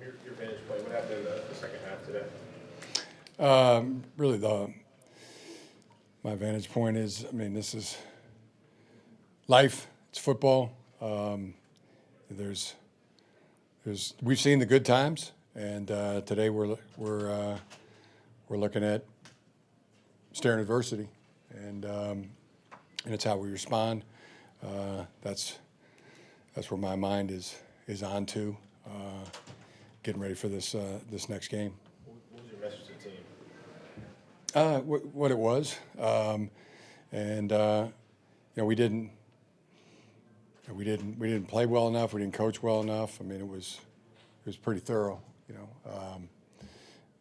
your vantage point, what happened in the second half today? Really, my vantage point is, I mean, this is life. It's football. We've seen the good times, and today we're looking at staring adversity, and it's how we respond. That's where my mind is on to, getting ready for this next game. What was your message to the team? What it was, we didn't play well enough. We didn't coach well enough. I mean, it was pretty thorough,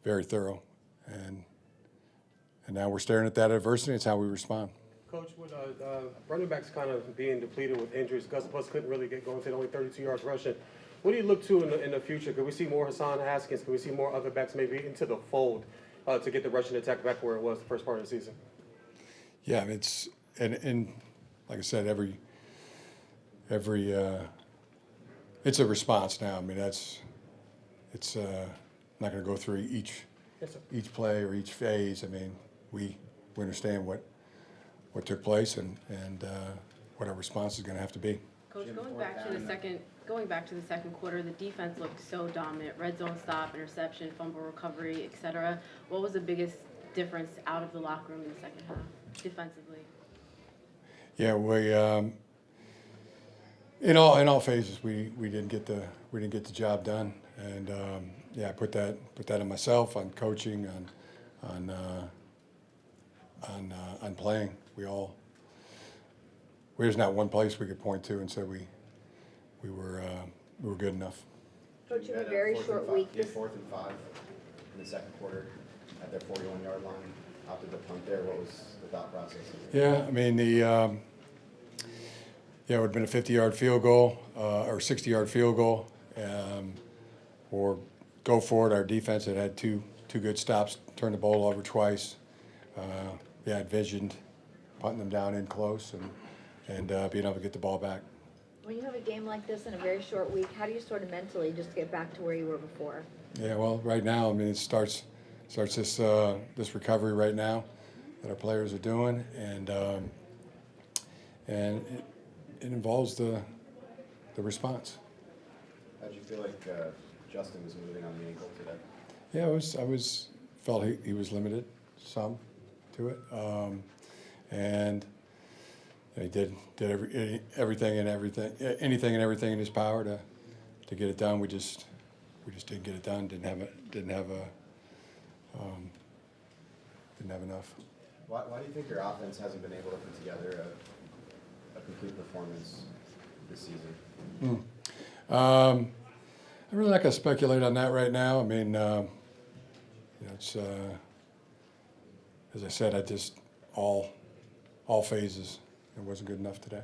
very thorough, and now we're staring at that adversity. It's how we respond. Coach, with running backs kind of being depleted with injuries, Gus Bus couldn't really get going, said only 32 yards rushing. What do you look to in the future? Could we see more Hassan Haskins? Could we see more other backs maybe into the fold to get the rushing attack back where it was the first part of the season? Yeah, it's and like I said, every it's a response now. I mean, it's not going to go through each play or each phase. I mean, we understand what took place and what our response is going to have to be. Coach, going back to the second quarter, the defense looked so dominant. Red zone stop, interception, fumble recovery, etc. What was the biggest difference out of the locker room in the second half, defensively? Yeah, we in all phases we didn't get the job done, and I put that on myself, on coaching, on playing. There's not one place we could point to and say we were good enough. Coach, you have a very short week. You had 4th and 5 in the second quarter at their 41-yard line. Opted to punt there. What was the thought process? Yeah, I mean it would have been a 50-yard field goal or 60-yard field goal, or go for it. Our defense had two good stops, turned the ball over twice. I envisioned punting them down in close and being able to get the ball back. When you have a game like this in a very short week, how do you sort of mentally just get back to where you were before? Yeah, well, right now, I mean, it starts this recovery right now that our players are doing, and it involves the response. How did you feel like Justin was moving on the ankle today? Yeah, I felt he was limited some to it, and he did anything and everything in his power to get it done. We just didn't get it done. Didn't have enough. Why do you think your offense hasn't been able to put together a complete performance this season? I'm really not going to speculate on that right now. I mean, it's as I said, I just all phases. It wasn't good enough today.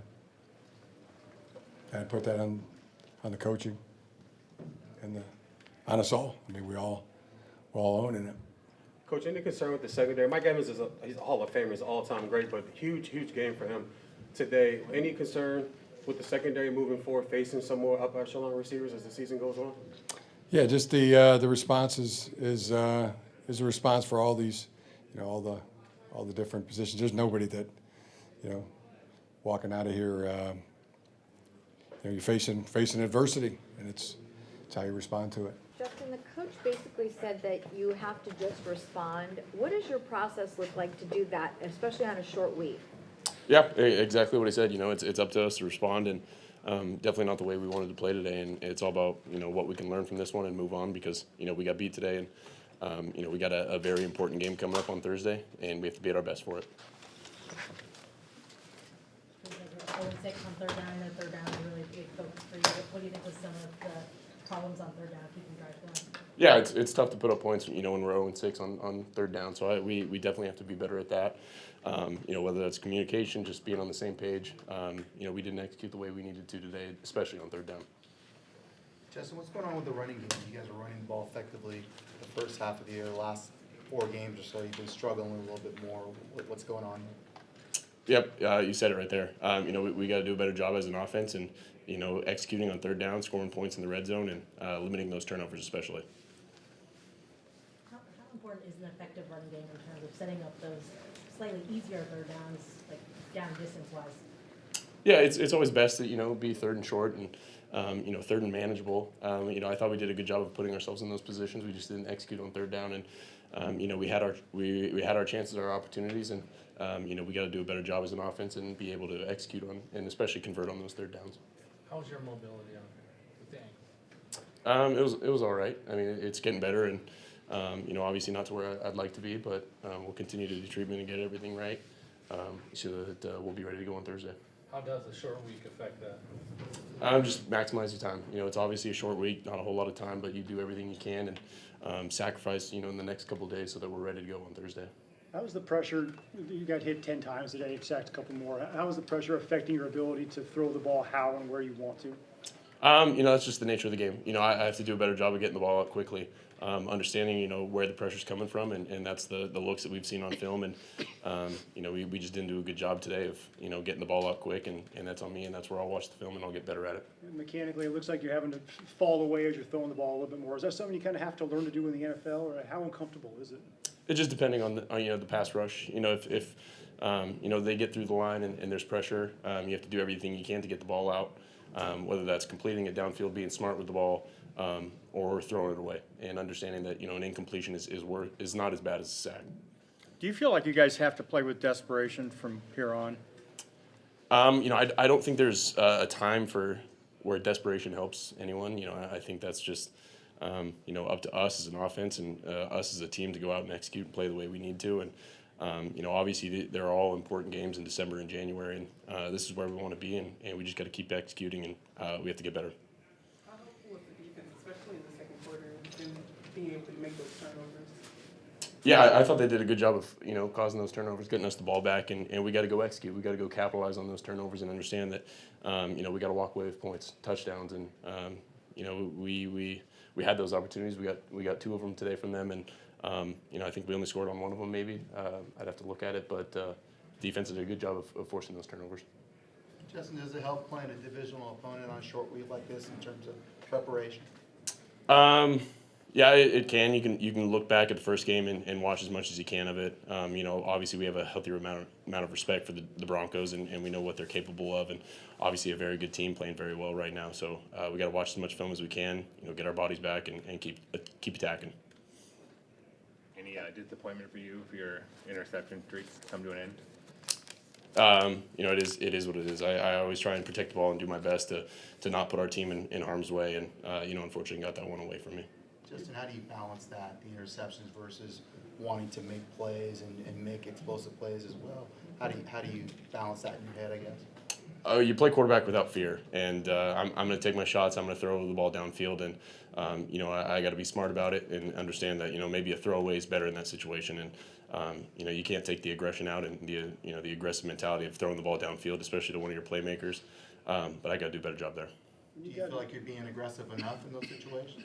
And I put that on the coaching and on us all. I mean, we're all owning it. Coach, any concern with the secondary? Mike Evans he's a Hall of Famer, he's all-time great, but huge game for him today. Any concern with the secondary moving forward, facing some more upper echelon receivers as the season goes on? Yeah, just the response is a response for all these, all the different positions. There's nobody that, walking out of here, you're facing adversity, and it's how you respond to it. Justin, the coach basically said that you have to just respond. What does your process look like to do that, especially on a short week? Yeah, exactly what I said. It's up to us to respond, and definitely not the way we wanted to play today. And it's all about what we can learn from this one and move on, because we got beat today, and we got a very important game coming up on Thursday, and we have to be at our best for it. 0-6 on third down. I know third down is a really big focus for you. What do you think was some of the problems on third down, keeping drives going? Yeah, it's tough to put up points, when we're 0-6 on third down. So we definitely have to be better at that. Whether that's communication, just being on the same page. We didn't execute the way we needed to today, especially on third down. Justin, what's going on with the running game? You guys are running the ball effectively the first half of the year. The last 4 games or so, you've been struggling a little bit more. What's going on? Yep, you said it right there. You know, we got to do a better job as an offense and, you know, executing on third down, scoring points in the red zone, and limiting those turnovers especially. How important is an effective running game in terms of setting up those slightly easier third downs, like down distance wise? Yeah, it's always best to, you know, be third and short and, you know, third and manageable. You know, I thought we did a good job of putting ourselves in those positions. We just didn't execute on third down, and, you know, we had our chances, our opportunities, and, you know, we got to do a better job as an offense and be able to execute on, and especially convert on those third downs. How was your mobility out there with the ankle? It was all right. I mean, it's getting better, and, you know, obviously not to where I'd like to be, but we'll continue to do treatment and get everything right, so that we'll be ready to go on Thursday. How does a short week affect that? Just maximize your time. You know, it's obviously a short week, not a whole lot of time, but you do everything you can and sacrifice, you know, in the next couple of days so that we're ready to go on Thursday. How was the pressure, you got hit 10 times today, you've sacked a couple more. How is the pressure affecting your ability to throw the ball how and where you want to? You know, that's just the nature of the game. You know, I have to do a better job of getting the ball out quickly, understanding, you know, where the pressure's coming from, and that's the looks that we've seen on film. And, you know, we just didn't do a good job today of, you know, getting the ball out quick, and that's on me, and that's where I'll watch the film and I'll get better at it. Mechanically, it looks like you're having to fall away as you're throwing the ball a little bit more. Is that something you kind of have to learn to do in the NFL, or how uncomfortable is it? It's just depending on you know, the pass rush. You know, if you know, they get through the line and there's pressure, you have to do everything you can to get the ball out, whether that's completing it downfield, being smart with the ball, or throwing it away, and understanding that, you know, an incompletion is not as bad as a sack. Do you feel like you guys have to play with desperation from here on? You know, I don't think there's a time for where desperation helps anyone. You know, I think that's just you know, up to us as an offense and us as a team to go out and execute and play the way we need to. And, you know, obviously they're all important games in December and January, and this is where we want to be, and we just got to keep executing, and we have to get better. How helpful was the defense, especially in the second quarter, in being able to make those turnovers? Yeah, I thought they did a good job of, you know, causing those turnovers, getting us the ball back, and we got to go execute. We got to go capitalize on those turnovers and understand that, you know, we got to walk away with points, touchdowns, and, you know, we had those opportunities. We got 2 of them today from them, and you know, I think we only scored on 1 of them maybe. I'd have to look at it, but defense did a good job of forcing those turnovers. Justin, does it help playing a divisional opponent on a short week like this in terms of preparation? Yeah, it can. You can look back at the first game and watch as much as you can of it. You know, obviously we have a healthier amount of respect for the Broncos, and we know what they're capable of, and obviously a very good team playing very well right now. So we got to watch as much film as we can. You know, get our bodies back and keep attacking. Any disappointment for you for your interception streak come to an end? You know, it is what it is. I always try and protect the ball and do my best to not put our team in harm's way, and you know, unfortunately got that one away from me. Justin, how do you balance that, the interceptions versus wanting to make plays and make explosive plays as well? How do you balance that in your head, I guess? Oh, you play quarterback without fear, and I'm going to take my shots. I'm going to throw the ball downfield, and you know, I got to be smart about it and understand that, you know, maybe a throwaway is better in that situation, and you know, you can't take the aggression out and the aggressive mentality of throwing the ball downfield, especially to one of your playmakers. But I got to do a better job there. Do you feel like you're being aggressive enough in those situations?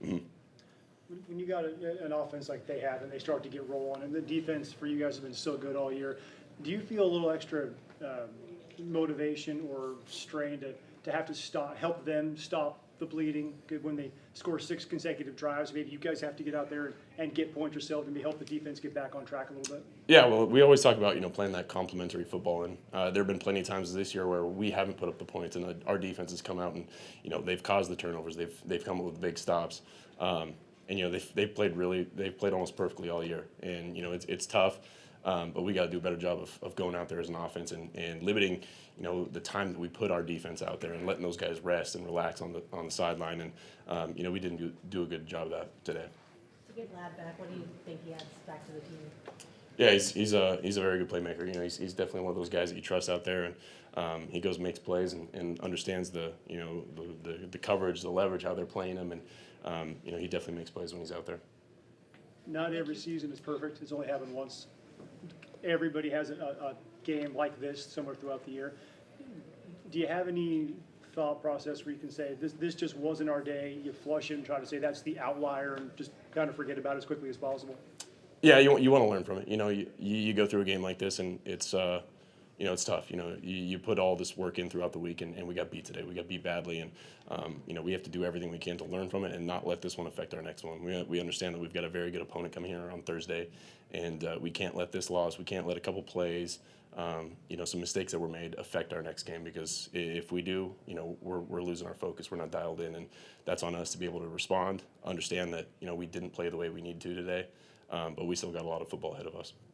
Mm-hmm. When you got an offense like they have and they start to get rolling, and the defense for you guys have been so good all year, do you feel a little extra motivation or strain to have to help them stop the bleeding when they score 6 consecutive drives? Maybe you guys have to get out there and get points yourself and help the defense get back on track a little bit? Yeah, well, we always talk about, you know, playing that complementary football, and there have been plenty of times this year where we haven't put up the points, and our defense has come out and, you know, they've caused the turnovers. They've come up with big stops, and you know, they've played almost perfectly all year, and you know, it's tough. But we got to do a better job of going out there as an offense and limiting, you know, the time that we put our defense out there and letting those guys rest and relax on the sideline. And you know, we didn't do a good job of that today. To get Ladd back, what do you think he adds back to the team? Yeah, he's a very good playmaker. You know, he's definitely one of those guys that you trust out there, and he goes and makes plays and understands the coverage, the leverage, how they're playing him, and you know, he definitely makes plays when he's out there. Not every season is perfect. It's only happened once. Everybody has a game like this somewhere throughout the year. Do you have any thought process where you can say, this just wasn't our day, you flush it and try to say that's the outlier and just kind of forget about it as quickly as possible? Yeah, you want to learn from it. You go through a game like this, and it's it's tough. You put all this work in throughout the week, and we got beat today. We got beat badly, and we have to do everything we can to learn from it and not let this one affect our next one. We understand that we've got a very good opponent coming here on Thursday, and we can't let this loss, we can't let a couple plays, some mistakes that were made affect our next game, because if we do, we're losing our focus. We're not dialed in, and that's on us to be able to respond, understand that we didn't play the way we need to today, but we still got a lot of football ahead of us.